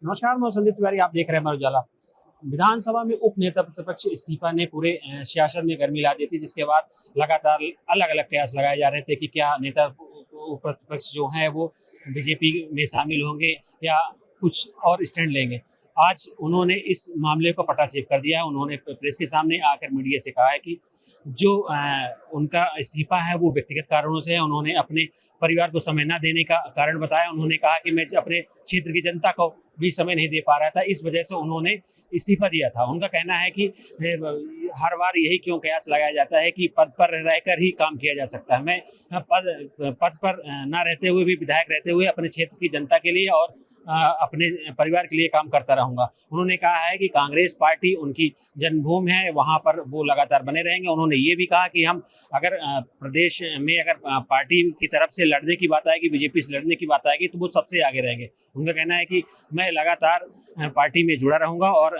नमस्कार, मैं संदीप तिवारी। आप देख रहे हैं अमर उजाला। विधानसभा में उप नेता प्रतिपक्ष इस्तीफा ने पूरे सियासत में गर्मी ला दी थी, जिसके बाद लगातार अलग अलग कयास लगाए जा रहे थे कि क्या नेता उप प्रतिपक्ष जो हैं वो बीजेपी में शामिल होंगे या कुछ और स्टैंड लेंगे। आज उन्होंने इस मामले को पटाक्षेप कर दिया है। उन्होंने प्रेस के सामने आकर मीडिया से कहा है कि जो उनका इस्तीफा है वो व्यक्तिगत कारणों से है। उन्होंने अपने परिवार को समय न देने का कारण बताया। उन्होंने कहा कि मैं अपने क्षेत्र की जनता को भी समय नहीं दे पा रहा था, इस वजह से उन्होंने इस्तीफा दिया था। उनका कहना है कि हर बार यही क्यों कयास लगाया जाता है कि पद पर रहकर ही काम किया जा सकता है। मैं पद पर न रहते हुए भी, विधायक रहते हुए, अपने क्षेत्र की जनता के लिए और अपने परिवार के लिए काम करता रहूंगा। उन्होंने कहा है कि कांग्रेस पार्टी उनकी जन्मभूमि है, वहां पर वो लगातार बने रहेंगे। उन्होंने ये भी कहा कि हम अगर प्रदेश में अगर पार्टी की तरफ से लड़ने की बात आएगी, बीजेपी से लड़ने की बात आएगी, तो वो सबसे आगे रहेंगे। उनका कहना है कि मैं लगातार पार्टी में जुड़ा रहूंगा और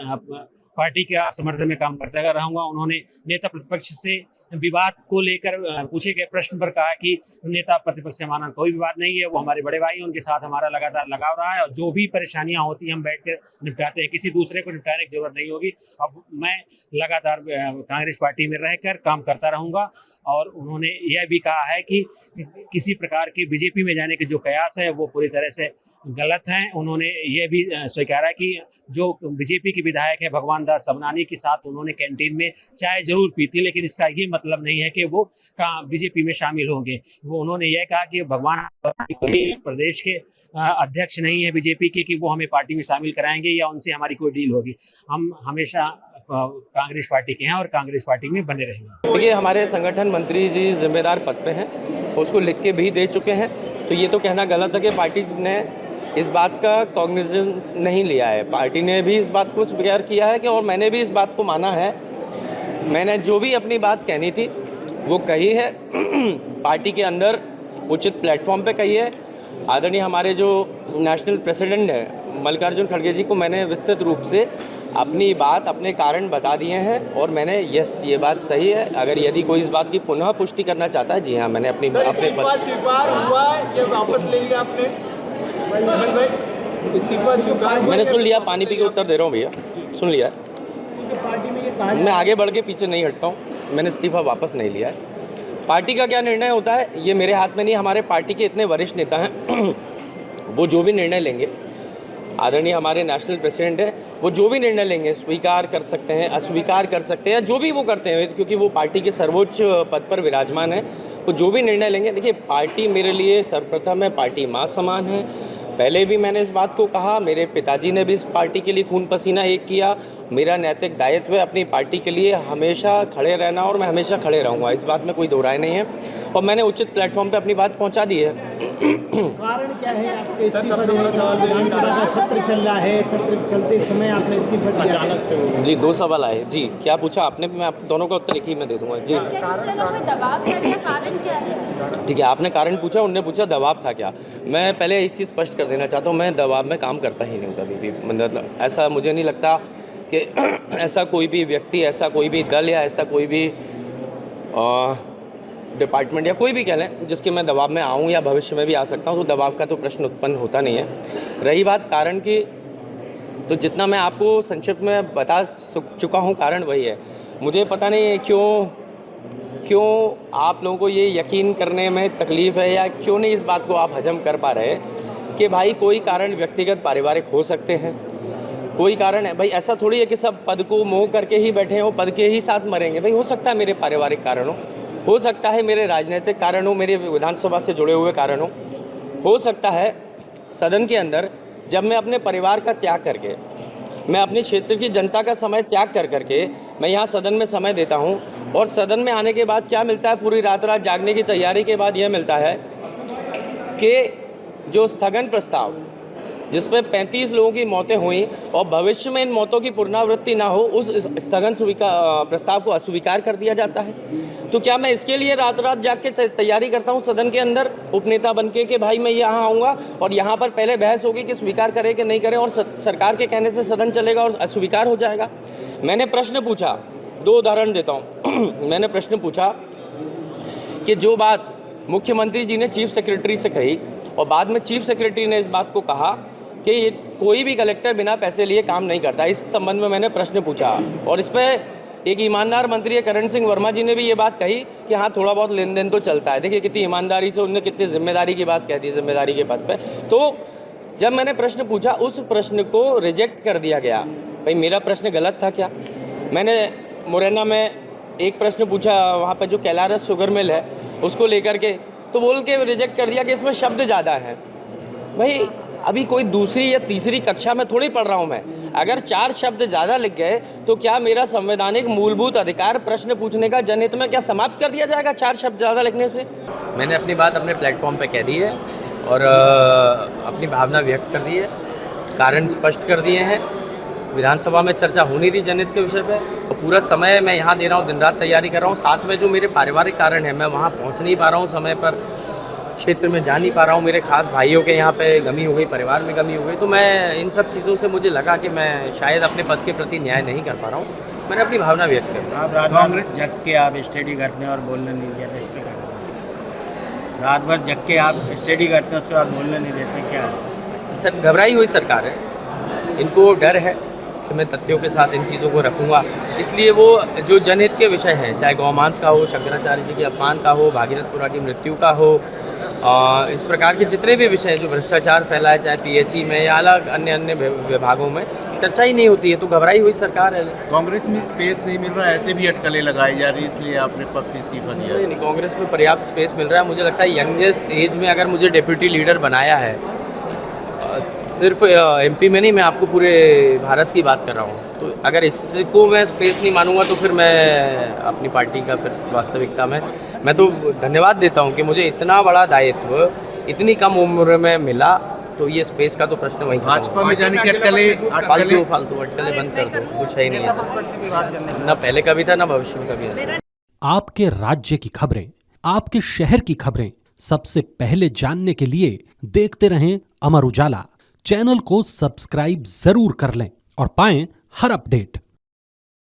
पार्टी के समर्थन में काम करता रहूंगा। उन्होंने नेता प्रतिपक्ष से विवाद को लेकर पूछे गए प्रश्न पर कहा कि नेता प्रतिपक्ष से हमारा कोई विवाद नहीं है, वो हमारे बड़े भाई हैं, उनके साथ हमारा लगातार लगाव रहा है और जो भी परेशानियां होती हैं हम बैठ कर निपटाते हैं, किसी दूसरे को निपटाने की जरूरत नहीं होगी। अब मैं लगातार कांग्रेस पार्टी में रहकर काम करता रहूंगा। और उन्होंने यह भी कहा है कि किसी प्रकार की बीजेपी में जाने के जो कयास है वो पूरी तरह से गलत हैं। उन्होंने ये भी स्वीकारा कि जो बीजेपी के विधायक है भगवान दास सबनानी के साथ उन्होंने कैंटीन में चाय जरूर पी थी, लेकिन इसका ये मतलब नहीं है कि वो बीजेपी में शामिल होंगे। वो उन्होंने यह कहा कि भगवान प्रदेश के अध्यक्ष नहीं है बीजेपी के कि वो हमें पार्टी में शामिल कराएंगे या उनसे हमारी कोई डील होगी। हम हमेशा कांग्रेस पार्टी के हैं और कांग्रेस पार्टी में बने रहेंगे। देखिए, हमारे संगठन मंत्री जी जिम्मेदार पद पे हैं, उसको लिख के भी दे चुके हैं। तो ये तो कहना गलत है कि पार्टी ने इस बात का कॉग्निजेंस नहीं लिया है। पार्टी ने भी इस बात को स्वीकार किया है कि और मैंने भी इस बात को माना है। मैंने जो भी अपनी बात कहनी थी वो कही है पार्टी के अंदर उचित प्लेटफॉर्म पे कही है। आदरणीय हमारे जो नेशनल प्रेसिडेंट हैं मल्लिकार्जुन खड़गे जी को मैंने विस्तृत रूप से अपनी बात, अपने कारण बता दिए हैं और मैंने ये बात सही है। अगर यदि कोई इस बात की पुनः पुष्टि करना चाहता है, जी हाँ, मैंने अपने स्वीकार हुआ, ये वापस ले लिया आपने? इस्तीफा स्वीकार? मैंने सुन लिया, पानी पी के उत्तर दे रहा हूँ भैया, सुन लिया। पार्टी में ये कहा, मैं आगे बढ़ के पीछे नहीं हटता हूँ। मैंने इस्तीफा वापस नहीं लिया है। पार्टी का क्या निर्णय होता है ये मेरे हाथ में नहीं। हमारे पार्टी के इतने वरिष्ठ नेता हैं वो जो भी निर्णय लेंगे, आदरणीय हमारे नेशनल प्रेसिडेंट हैं, वो जो भी निर्णय लेंगे स्वीकार कर सकते हैं, अस्वीकार कर सकते हैं, जो भी वो करते हैं, क्योंकि वो पार्टी के सर्वोच्च पद पर विराजमान है। वो जो भी निर्णय लेंगे, देखिए पार्टी मेरे लिए सर्वप्रथम है, पार्टी माँ समान है। पहले भी मैंने इस बात को कहा, मेरे पिताजी ने भी इस पार्टी के लिए खून पसीना एक किया। मेरा नैतिक दायित्व है अपनी पार्टी के लिए हमेशा खड़े रहना और मैं हमेशा खड़े रहूँगा, इस बात में कोई दो राय नहीं है। और मैंने उचित प्लेटफॉर्म पे अपनी बात पहुंचा दी है। कारण क्या है आपके इस्तीफा देने का? विधानसभा का सत्र चल रहा है, सत्र चलते समय आपने इस्तीफा दिया अचानक से? जी, 2 सवाल आए। जी, क्या पूछा आपने? मैं आप दोनों का उत्तर एक ही में दे दूंगा। जी, कारण क्या है? ठीक है, आपने कारण पूछा, उनने पूछा दबाव था क्या। मैं पहले एक चीज़ स्पष्ट कर देना चाहता हूँ, मैं दबाव में काम करता ही नहीं हूँ कभी भी। मतलब ऐसा मुझे नहीं लगता कि ऐसा कोई भी व्यक्ति, ऐसा कोई भी दल या ऐसा कोई भी डिपार्टमेंट या कोई भी कह लें जिसके मैं दबाव में आऊँ या भविष्य में भी आ सकता हूँ, तो दबाव का तो प्रश्न उत्पन्न होता नहीं है। रही बात कारण की, तो जितना मैं आपको संक्षिप्त में बता चुका हूँ कारण वही है। मुझे पता नहीं क्यों आप लोगों को ये यकीन करने में तकलीफ़ है या क्यों नहीं इस बात को आप हजम कर पा रहे कि भाई कोई कारण व्यक्तिगत पारिवारिक हो सकते हैं, कोई कारण है। भाई ऐसा थोड़ी है कि सब पद को मोह करके ही बैठे हो, पद के ही साथ मरेंगे। भाई हो सकता है मेरे पारिवारिक कारण हो सकता है मेरे राजनीतिक कारण हो, मेरे विधानसभा से जुड़े हुए कारण हो सकता है सदन के अंदर जब मैं अपने परिवार का त्याग करके, मैं अपने क्षेत्र की जनता का समय त्याग करके मैं यहाँ सदन में समय देता हूँ और सदन में आने के बाद क्या मिलता है, पूरी रात जागने की तैयारी के बाद यह मिलता है कि जो स्थगन प्रस्ताव जिस पे 35 लोगों की मौतें हुई और भविष्य में इन मौतों की पुनरावृत्ति ना हो, उस स्थगन प्रस्ताव को अस्वीकार कर दिया जाता है। तो क्या मैं इसके लिए रात जाग के तैयारी करता हूँ सदन के अंदर उपनेता बन के कि भाई मैं यहाँ आऊँगा और यहाँ पर पहले बहस होगी कि स्वीकार करे कि नहीं करे और सरकार के कहने से सदन चलेगा और अस्वीकार हो जाएगा। मैंने प्रश्न पूछा, 2 उदाहरण देता हूँ। मैंने प्रश्न पूछा कि जो बात मुख्यमंत्री जी ने चीफ सेक्रेटरी से कही और बाद में चीफ सेक्रेटरी ने इस बात को कहा कि ये कोई भी कलेक्टर बिना पैसे लिए काम नहीं करता। इस संबंध में मैंने प्रश्न पूछा और इस पर एक ईमानदार मंत्री है करण सिंह वर्मा जी ने भी ये बात कही कि हाँ थोड़ा बहुत लेन देन तो चलता है। देखिए कितनी ईमानदारी से उनने कितनी जिम्मेदारी की बात कह दी, जिम्मेदारी के पद पे। तो जब मैंने प्रश्न पूछा उस प्रश्न को रिजेक्ट कर दिया गया। भाई मेरा प्रश्न गलत था क्या? मैंने मुरैना में एक प्रश्न पूछा, वहाँ पर जो कैलारस शुगर मिल है उसको लेकर के, तो बोल के रिजेक्ट कर दिया कि इसमें शब्द ज़्यादा हैं। भाई अभी कोई दूसरी या तीसरी कक्षा में थोड़ी पढ़ रहा हूँ मैं। अगर 4 शब्द ज़्यादा लिख गए तो क्या मेरा संवैधानिक मूलभूत अधिकार प्रश्न पूछने का जनहित में क्या समाप्त कर दिया जाएगा 4 शब्द ज़्यादा लिखने से? मैंने अपनी बात अपने प्लेटफॉर्म पे कह दी है और अपनी भावना व्यक्त कर दी है, कारण स्पष्ट कर दिए हैं। विधानसभा में चर्चा हो नहीं रही जनहित के विषय पे और पूरा समय मैं यहाँ दे रहा हूँ, दिन रात तैयारी कर रहा हूँ। साथ में जो मेरे पारिवारिक कारण है, मैं वहाँ पहुँच नहीं पा रहा हूँ समय पर, क्षेत्र में जा नहीं पा रहा हूँ, मेरे खास भाइयों के यहाँ पे गमी हो गई, परिवार में गमी हो गई, तो मैं इन सब चीज़ों से मुझे लगा कि मैं शायद अपने पद के प्रति न्याय नहीं कर पा रहा हूँ। मैंने अपनी भावना व्यक्त कर दी। आप रात भर जग के आप स्टडी करते हैं और बोलने नहीं दिया था, इस पे क्या? रात भर जग के आप स्टडी करते हैं उसके बाद बोलने नहीं देते, क्या है? सर घबराई हुई सरकार है, इनको डर है कि मैं तथ्यों के साथ इन चीज़ों को रखूँगा, इसलिए वो जो जनहित के विषय हैं, चाहे गौमांस का हो, शंकराचार्य जी के अपमान का हो, भागीरथपुरा की मृत्यु का हो, इस प्रकार के जितने भी विषय हैं, जो भ्रष्टाचार फैला है, चाहे पीएचई में या अलग अन्य विभागों में चर्चा ही नहीं होती है, तो घबराई हुई सरकार है। कांग्रेस में स्पेस नहीं मिल रहा है, ऐसे भी अटकलें लगाई जा रही है, इसलिए आपने पद से इस्तीफा दिया? नहीं, कांग्रेस में पर्याप्त स्पेस मिल रहा है। मुझे लगता है यंगेस्ट एज में अगर मुझे डिप्यूटी लीडर बनाया है, सिर्फ एमपी में नहीं, मैं आपको पूरे भारत की बात कर रहा हूँ, तो अगर इसको मैं स्पेस नहीं मानूंगा तो फिर मैं अपनी पार्टी का फिर वास्तविकता में मैं तो धन्यवाद देता हूँ कि मुझे इतना बड़ा दायित्व इतनी कम उम्र में मिला, तो ये स्पेस का तो प्रश्न वहीं भाजपा में जाने की फालतू अटकलें बंद कर दो, कुछ है ही नहीं है सर। ना पहले कभी था, ना भविष्य में कभी है। आपके राज्य की खबरें, आपके शहर की खबरें सबसे पहले जानने के लिए देखते रहें अमर उजाला। चैनल को सब्सक्राइब जरूर कर लें और पाएं हर अपडेट।